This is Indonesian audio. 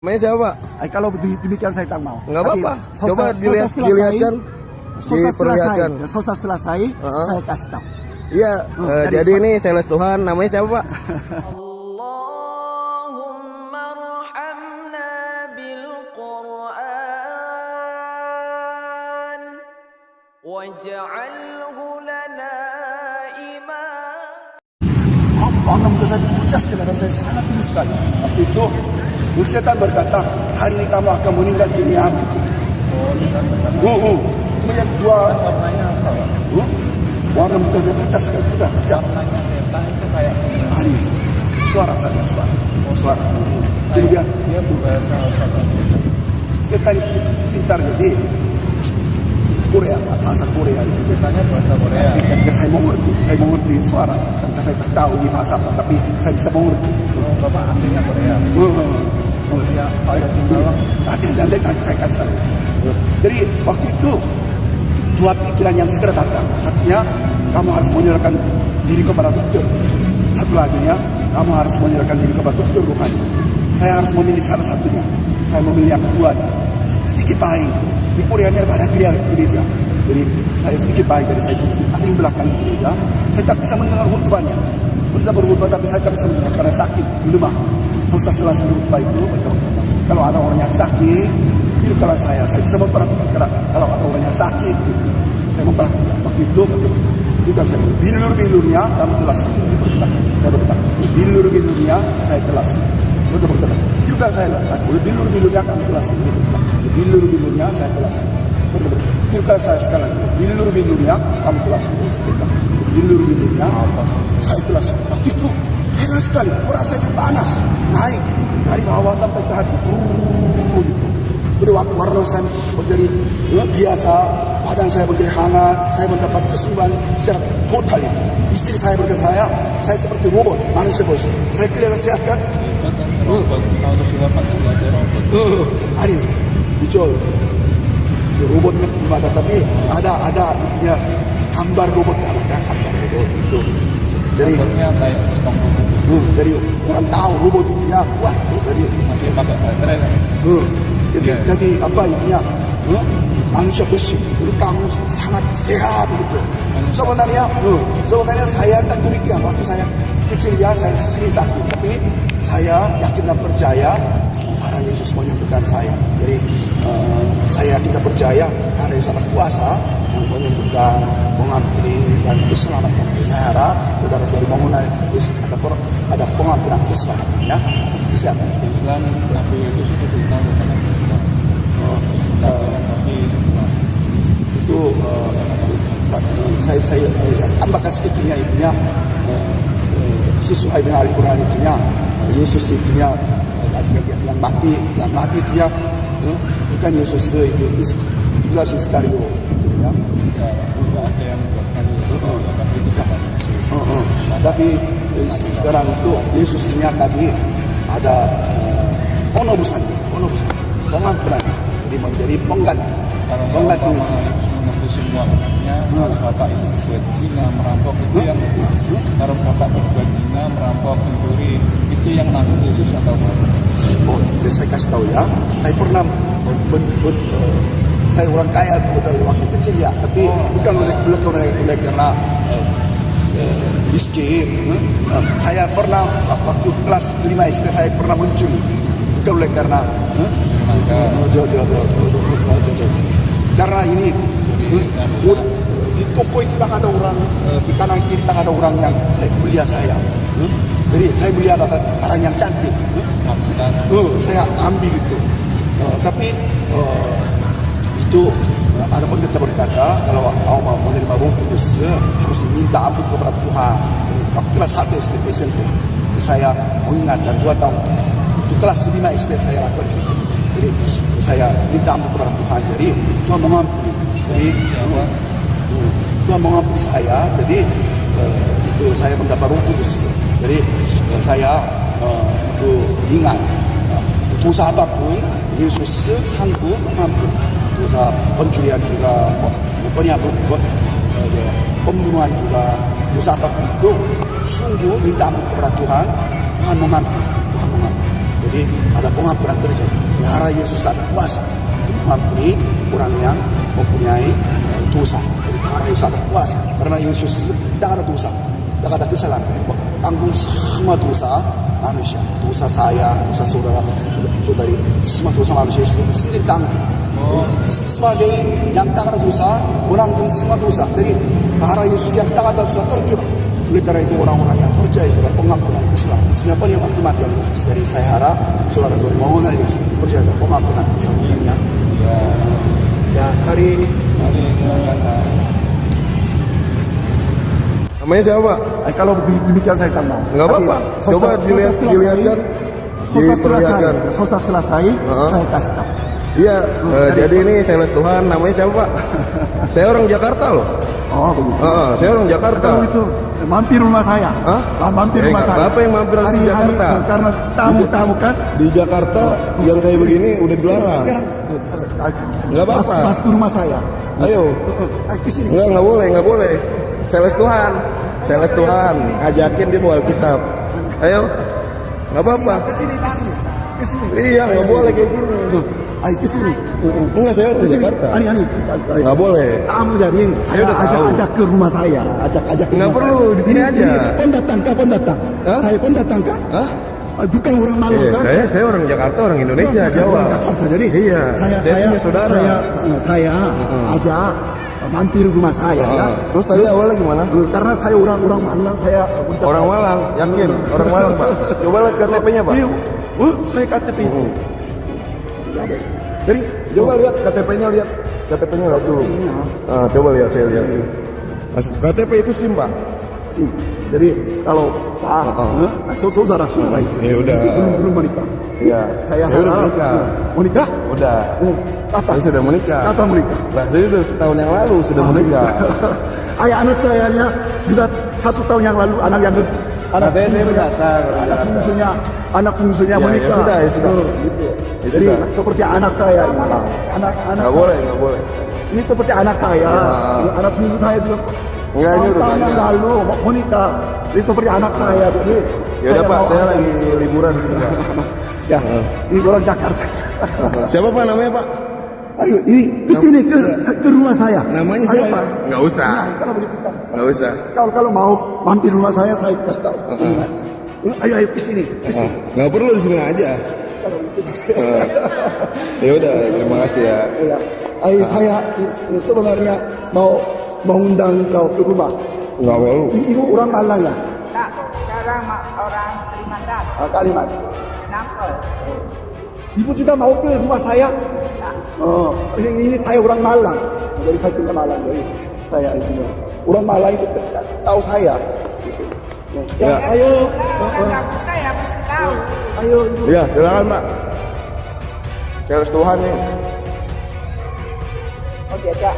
Namanya siapa, Pak? Kalau demikian saya tak mau. Nggak apa-apa. Coba dilihatkan. Diperlihatkan. Selesai selesai, saya kasih tahu. Iya, jadi ini sales Tuhan. Namanya siapa, Pak? Allahumma arhamna bil Qur'an waj'alhu lana imam. Allah muka saya pujas kelihatan saya sangat tinggi sekali. Tapi itu setan berkata, hari ini kamu akan meninggal dunia. Kemudian dua warnanya apa, Pak? warna muka saya pujas sekali. Pecah. Warnanya setan itu kayak Hari suara saja, suara. Kemudian dia berbahasa apa, Pak? setan itu pintar jadi Korea, bahasa Korea itu. Setannya bahasa Korea. Ketika saya mengerti suara. Dan saya tak tahu ini bahasa apa, tapi saya bisa mengerti. Oh, Bapak aslinya Korea. Ya, Pak Yasin Malang. Nanti saya kasih tahu. Jadi waktu itu dua pikiran yang segera datang. Satunya, kamu harus menyerahkan diri kepada dokter. Satu lagi ya, kamu harus menyerahkan diri kepada dokter rohani. Saya harus memilih salah satunya. Saya memilih yang kedua. Sedikit baik. Di Korea ini ada gereja. Jadi saya sedikit baik, jadi saya duduk paling belakang di gereja. Saya tak bisa mendengar khutbahnya. Kita berkhutbah tapi saya tak bisa mendengar karena sakit di rumah. Setelah selesai khutbah itu, kalau ada orang yang sakit, itu kalau saya bisa memperhatikan. Kalau ada orang yang sakit, gitu, saya memperhatikan. Waktu itu kan saya bilur-bilurnya kamu telah sembuh. Saya berkata, bilur-bilurnya saya telah sembuh. Saya berkata, juga saya bilur-bilurnya kamu telah sembuh. Bilur-bilurnya saya telah sembuh. Juga saya sekarang bilur-bilurnya kamu telah sembuh. Bilur-bilurnya saya telah sembuh. Waktu itu heran sekali, rasanya panas, naik dari bawah sampai ke hati. Jadi warna saya menjadi biasa, badan saya menjadi hangat, saya mendapat kesembuhan secara total. Istri saya berkata saya seperti robot, manusia bos. Saya kelihatan sehat kan? Kalau sudah pakai ada robot. Hari dijual di robotnya belum ada, tapi ada itunya gambar robot, ada gambar robot itu. Jadi Robotnya kayak Jepang. jadi orang tahu robot itu ya, wah itu dari Masih pakai baterai kan? jadi apa itunya manusia besi. Jadi kamu sangat sehat begitu. Sebenarnya saya tak demikian. Waktu saya kecil ya saya sering sakit, tapi saya yakin dan percaya karena Yesus menyembuhkan saya. Jadi saya yakin dan percaya karena Yesus ada kuasa menyembuhkan, mengampuni dan keselamatan. Saya harap saudara-saudari mengenai Yesus ada pengampunan keselamatan ya. Kesehatan. Islam Nabi Yesus itu dikenal dengan Isa. Tapi Itu saya tambahkan sedikitnya itunya sesuai dengan Al-Quran itunya Yesus itunya yang mati itunya bukan Yesus itu Judas Iskariot ya. tidak ada yang menjelaskan Yesus tapi itu kata Yesus. Tapi sekarang itu Yesusnya tadi ada pengampunan, pengampunan, jadi menjadi pengganti. Kalau sama Yesus menembus semua umatnya, kalau Bapak itu berbuat zina, merampok itu yang kalau Bapak berbuat zina, merampok, mencuri itu yang nanggung Yesus atau Bapak? Saya kasih tahu ya, saya pernah saya orang kaya waktu kecil ya, tapi bukan oleh karena miskin. Saya pernah waktu kelas 5 SD saya pernah mencuri, bukan oleh karena karena ini di toko itu tak ada orang, di kanan kiri tak ada orang yang belia saya. Jadi saya beli ada barang yang cantik, saya ambil itu. Tapi itu ada pendeta berkata kalau kau mau menerima Roh Kudus harus minta ampun kepada Tuhan. Waktu kelas 1 SD SMP saya mengingatkan 2 tahun itu kelas 5 SD saya lakukan itu. Jadi saya minta ampun kepada Tuhan. Jadi Tuhan mengampuni. Jadi Tuhan mengampuni saya. Jadi itu saya mendapat Roh Kudus. Jadi saya itu ingat dosa apapun Yesus sanggup mengampuni. Dosa pencurian juga, pembunuhan juga, dosa apapun itu sungguh minta ampun kepada Tuhan, Tuhan mengampuni. Jadi ada pengampunan terjadi. Darah Yesus ada kuasa untuk mengampuni orang yang mempunyai dosa. Jadi darah Yesus ada kuasa karena Yesus tidak ada dosa, tidak ada kesalahan. Tanggung semua dosa manusia, dosa saya, dosa saudari, semua dosa manusia itu sendiri tanggung. Sebagai yang tak ada dosa, menanggung semua dosa. Jadi darah Yesus yang tak ada dosa tercurah. Oleh karena itu orang-orang yang percaya sudah pengampunan kesalahan. Siapa yang waktu mati yang Yesus. Jadi saya harap saudara-saudari mengenal Yesus, percaya pengampunan kesalahannya. Ya, hari Namanya siapa, Pak? kalau demikian saya tambah. Nggak apa-apa. Coba dilihatkan. Diperlihatkan. Selesai saya kasih tahu. Iya, jadi ini sales Tuhan, namanya siapa, Pak? Saya orang Jakarta loh. Oh begitu. Saya orang Jakarta. Kalau itu mampir rumah saya. Hah? Mampir rumah saya. Apa yang mampir di Jakarta? Karena tamu-tamu kan. Di Jakarta yang kayak begini udah dilarang. Sekarang Nggak apa-apa. masuk ke rumah saya. Ayo. Kesini. Nggak boleh. Sales Tuhan, ngajakin dia bawa Alkitab. Ayo. Nggak apa-apa. Kesini. Iya, nggak boleh kayak gini. Ayo kesini. Enggak, saya orang Jakarta. Ani. Nggak boleh. Tamu jadi. Saya udah tahu. ajak ke rumah saya. Ajak ke Nggak rumah perlu, saya. di sini aja. Pun datang. Hah? Saya pun datang kan. Hah? Bukan orang Malang kan. Saya orang Jakarta, orang Indonesia, Jawa. Orang Jakarta jadi. Iya. Saya punya saudara. Saya ajak mampir rumah saya. Ya. Terus tadi awalnya gimana? Karena saya orang Malang, saya Orang Malang, yakin? Orang Malang, Pak. Coba lihat KTP-nya, Pak. Iya. Saya KTP itu. Jadi, coba lihat KTP-nya, lihat dulu. Coba lihat, saya lihat. KTP itu SIM, Pak. SIM. Jadi kalau saudara itu. Ya udah. Belum menikah. Iya. Saya udah menikah. Mau nikah? Udah. Kata. Saya sudah menikah. Kata menikah. Lah, saya sudah setahun yang lalu sudah menikah. Ayah anak saya sudah 1 tahun yang lalu anak Katanya saya datang. anak bungsunya Ya, menikah. ya sudah. Gitu. Ya Jadi sudah. seperti anak saya ini. Anak Nggak boleh. Ini seperti anak saya. Anak bungsu saya juga. Enggak, ini udah tahun yang banyak. lalu mau nikah. Ini seperti anak saya. Jadi Ya udah, Pak, mau saya anak. lagi liburan di sini. Ya, ini orang Jakarta. Siapa, Pak, namanya, Pak? Ayo, ini ke sini ke rumah saya. Namanya Ayo, siapa? Pak. Nggak usah. Nah, kalau boleh kita. Nggak usah. Kalau mau mampir rumah saya kasih tahu. Ayo ke sini. Nggak perlu di sini aja. Ya udah, terima kasih ya. Ya, saya sebenarnya mau undang kau ke rumah. Nggak perlu. Ibu orang Malang ya? Tak, sekarang orang Kalimantan. Kalimat. Kenapa? Ibu juga mau ke rumah saya? Oh, ini saya orang Malang. Jadi saya tinggal Malang. Jadi saya itu orang Malang itu tahu saya. Ya, ayo. Orang Jakarta ya pasti tahu. Ayo ibu. Iya, silakan, Pak. Sales Tuhan nih. Oh diajak.